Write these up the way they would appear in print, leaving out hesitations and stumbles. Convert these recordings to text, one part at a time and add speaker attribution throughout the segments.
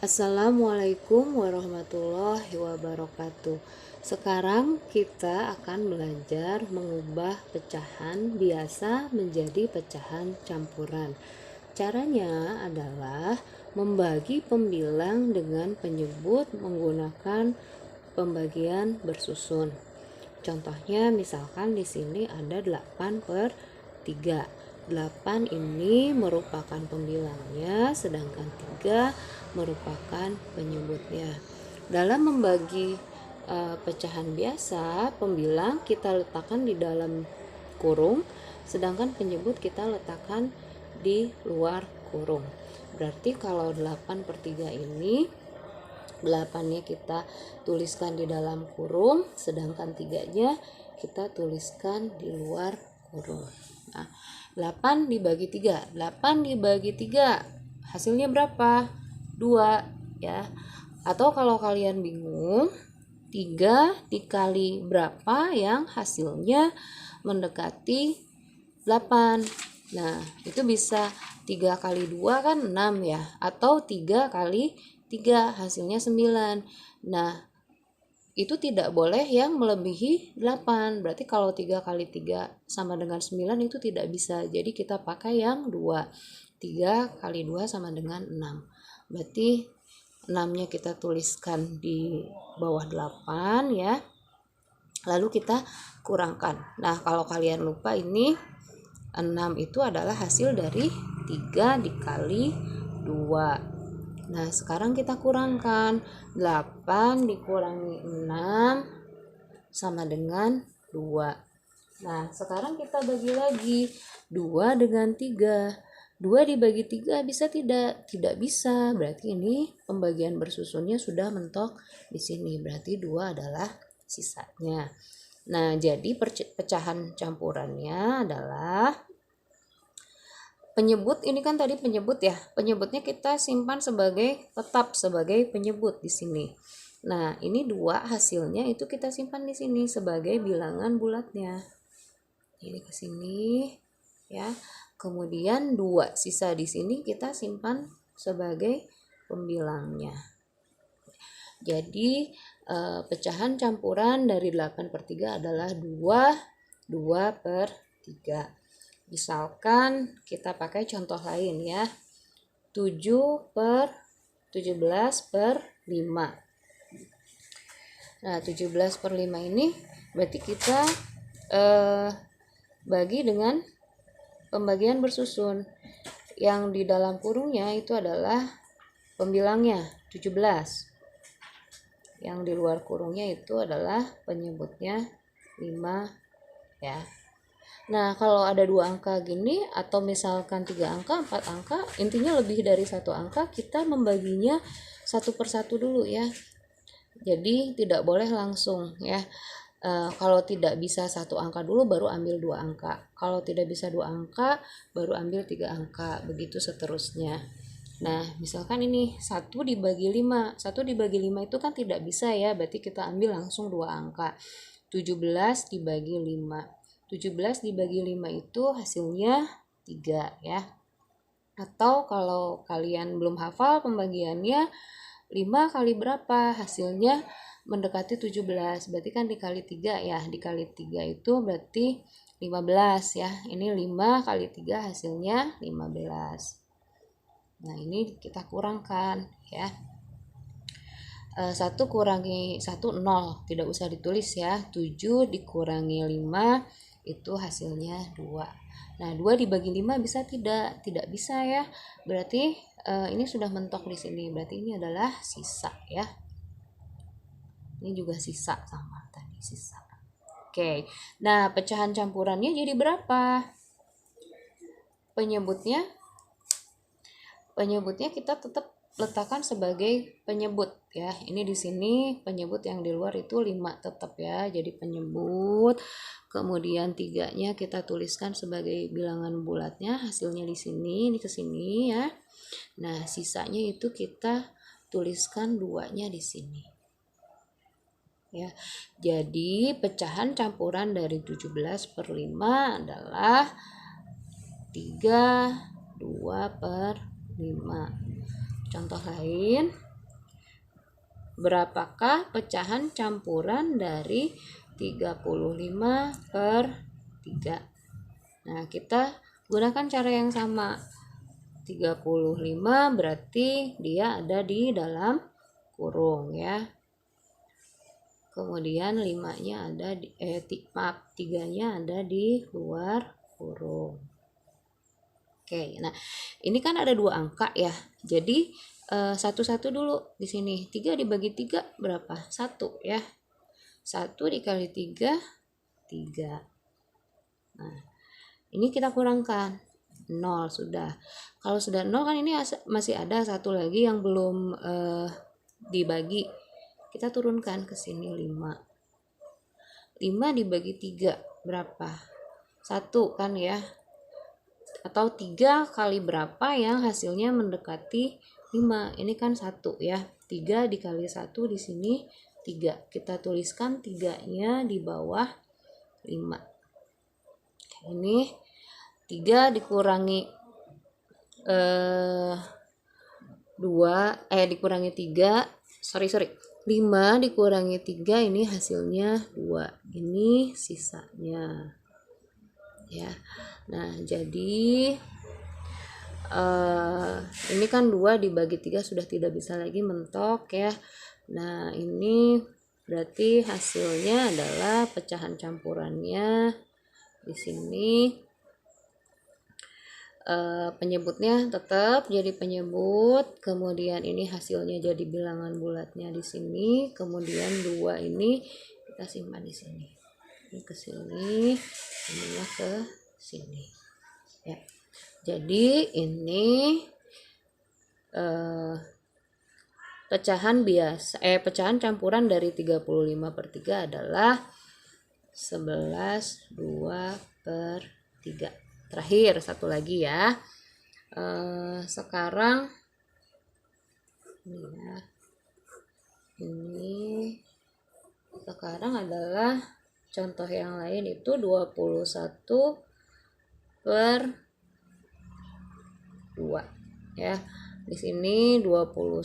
Speaker 1: Assalamualaikum warahmatullahi wabarakatuh. Sekarang kita akan belajar mengubah pecahan biasa menjadi pecahan campuran. Caranya adalah membagi pembilang dengan penyebut menggunakan pembagian bersusun. Contohnya misalkan di sini ada 8/3. 8 ini merupakan pembilangnya, sedangkan 3 merupakan penyebutnya. Dalam membagi pecahan biasa, pembilang kita letakkan di dalam kurung, sedangkan penyebut kita letakkan di luar kurung. Berarti kalau 8/3 ini 8-nya kita tuliskan di dalam kurung, sedangkan 3-nya kita tuliskan di luar kurung. Nah, 8 dibagi 3. 8 dibagi 3 hasilnya berapa? 2 ya. Atau kalau kalian bingung, 3 dikali berapa yang hasilnya mendekati 8. Nah, itu bisa 3 kali 2 kan 6 ya. Atau 3 kali 3 hasilnya 9. Nah, itu tidak boleh yang melebihi 8. Berarti kalau 3 kali 3 sama dengan 9 itu tidak bisa. Jadi kita pakai yang 2. 3 kali 2 sama dengan 6. Berarti 6-nya kita tuliskan di bawah 8 ya. Lalu kita kurangkan. Nah, kalau kalian lupa ini 6 itu adalah hasil dari 3 dikali 2. Nah, sekarang kita kurangkan. 8 dikurangi 6 sama dengan 2. Nah, sekarang kita bagi lagi. 2 dengan 3. 2 dibagi 3 bisa tidak? Tidak bisa. Berarti ini pembagian bersusunnya sudah mentok di sini. Berarti 2 adalah sisanya. Nah, jadi pecahan campurannya adalah penyebut. Ini kan tadi penyebut ya. Penyebutnya kita simpan tetap sebagai penyebut di sini. Nah, ini 2 hasilnya itu kita simpan di sini sebagai bilangan bulatnya. Ini ke sini ya. Kemudian 2 sisa di sini kita simpan sebagai pembilangnya. Jadi pecahan campuran dari 8/3 adalah 2/3. Misalkan kita pakai contoh lain ya. 7/17/5. Nah, 17/5 ini berarti kita bagi dengan pembagian bersusun. Yang di dalam kurungnya itu adalah pembilangnya 17. Yang di luar kurungnya itu adalah penyebutnya 5 ya. Nah, kalau ada 2 angka gini atau misalkan 3 angka, 4 angka, intinya lebih dari 1 angka, kita membaginya satu persatu dulu ya. Jadi tidak boleh langsung ya. Kalau tidak bisa 1 angka dulu baru ambil 2 angka. Kalau tidak bisa 2 angka baru ambil 3 angka. Begitu seterusnya. Nah, misalkan ini 1 dibagi 5. 1 dibagi 5 itu kan tidak bisa ya. Berarti kita ambil langsung 2 angka. 17 dibagi 5. 17 dibagi 5 itu hasilnya 3 ya. Atau kalau kalian belum hafal pembagiannya, 5 kali berapa? Hasilnya mendekati 17. Berarti kan dikali 3 ya. Dikali 3 itu berarti 15 ya. Ini 5 kali 3 hasilnya 15. Nah, ini kita kurangkan ya. 1 kurangi 1 0. Tidak usah ditulis ya. 7 dikurangi 5 itu hasilnya 2. Nah, 2 dibagi 5 bisa tidak? Tidak bisa ya. Berarti ini sudah mentok di sini. Berarti ini adalah sisa ya. Ini juga sisa sama tadi sisa. Oke. Nah, pecahan campurannya jadi berapa? Penyebutnya kita tetap letakkan sebagai penyebut ya. Ini di sini penyebut, yang di luar itu 5 tetap ya. Jadi penyebut. Kemudian 3-nya kita tuliskan sebagai bilangan bulatnya, hasilnya di sini, ini ke sini ya. Nah, sisanya itu kita tuliskan 2-nya di sini. Ya. Jadi pecahan campuran dari 17/5 adalah 3/2/5. Contoh lain, berapakah pecahan campuran dari 35 per 3? Nah, kita gunakan cara yang sama. 35 berarti dia ada di dalam kurung ya. Kemudian 5-nya ada di 3-nya ada di luar kurung. Oke, nah ini kan ada 2 angka ya. Jadi satu-satu dulu di sini. 3 dibagi 3 berapa? 1 ya. 1 dikali 3, 3. Nah, ini kita kurangkan. 0 sudah. Kalau sudah 0 kan ini masih ada satu lagi yang belum dibagi. Kita turunkan ke sini 5. 5 dibagi 3 berapa? 1 kan ya. Atau 3 kali berapa yang hasilnya mendekati 5. Ini kan 1 ya. 3 dikali 1 di sini 3. Kita tuliskan 3-nya di bawah 5. Ini 3 dikurangi 3, 5 dikurangi 3 ini hasilnya 2. Ini sisanya. Ya. Nah, jadi ini kan 2 dibagi 3 sudah tidak bisa lagi mentok ya. Nah, ini berarti hasilnya adalah pecahan campurannya di sini. Penyebutnya tetap jadi penyebut, kemudian ini hasilnya jadi bilangan bulatnya di sini, kemudian 2 ini kita simpan di sini. Ini ke sini, ininya ke sini. Ya. Jadi ini pecahan campuran dari 35 per 3 adalah 11, 2 per 3. Terakhir satu lagi ya. Sekarang ini sekarang adalah contoh yang lain itu 21 per 2 ya. Di sini 21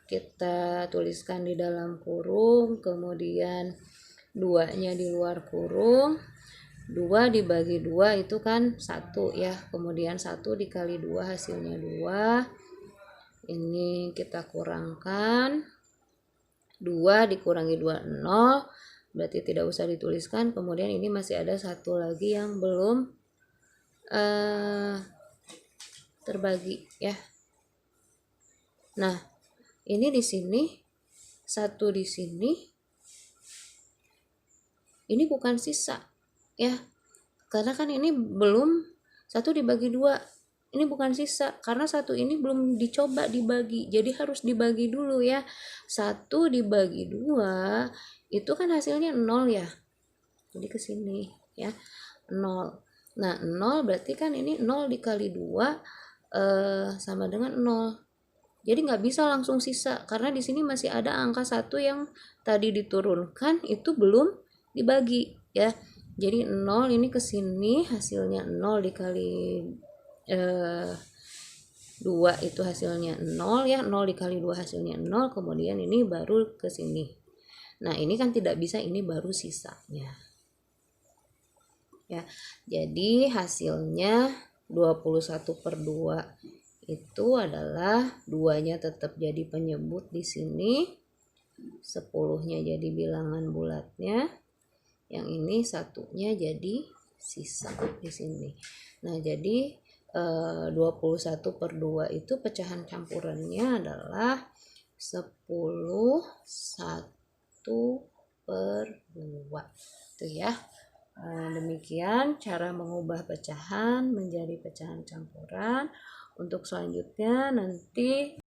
Speaker 1: kita tuliskan di dalam kurung, kemudian 2-nya di luar kurung. 2 dibagi 2 itu kan 1 ya. Kemudian 1 dikali 2 hasilnya 2. Ini kita kurangkan. 2 dikurangi 2, 0. Berarti tidak usah dituliskan. Kemudian ini masih ada satu lagi yang belum terbagi ya. Nah, ini di sini 1 di sini. Ini bukan sisa ya, karena kan ini belum 1 dibagi 2, ini bukan sisa karena 1 ini belum dicoba dibagi, jadi harus dibagi dulu ya. 1 dibagi 2 itu kan hasilnya 0 ya, jadi ke sini ya 0. Nah 0 berarti kan ini 0 dikali 2 sama dengan 0, jadi nggak bisa langsung sisa karena di sini masih ada angka 1 yang tadi diturunkan itu belum dibagi ya. Jadi 0 ini ke sini hasilnya 0 dikali 2 itu hasilnya 0 ya. 0 dikali 2 hasilnya 0, kemudian ini baru ke sini. Nah, ini kan tidak bisa, ini baru sisanya. Ya. Jadi hasilnya 21 per 2 itu adalah 2-nya tetap jadi penyebut di sini. 10-nya jadi bilangan bulatnya. Yang ini 1-nya jadi sisa di sini. Nah, jadi 21 per 2 itu pecahan campurannya adalah 10, 1 per 2. Itu ya. Demikian cara mengubah pecahan menjadi pecahan campuran. Untuk selanjutnya nanti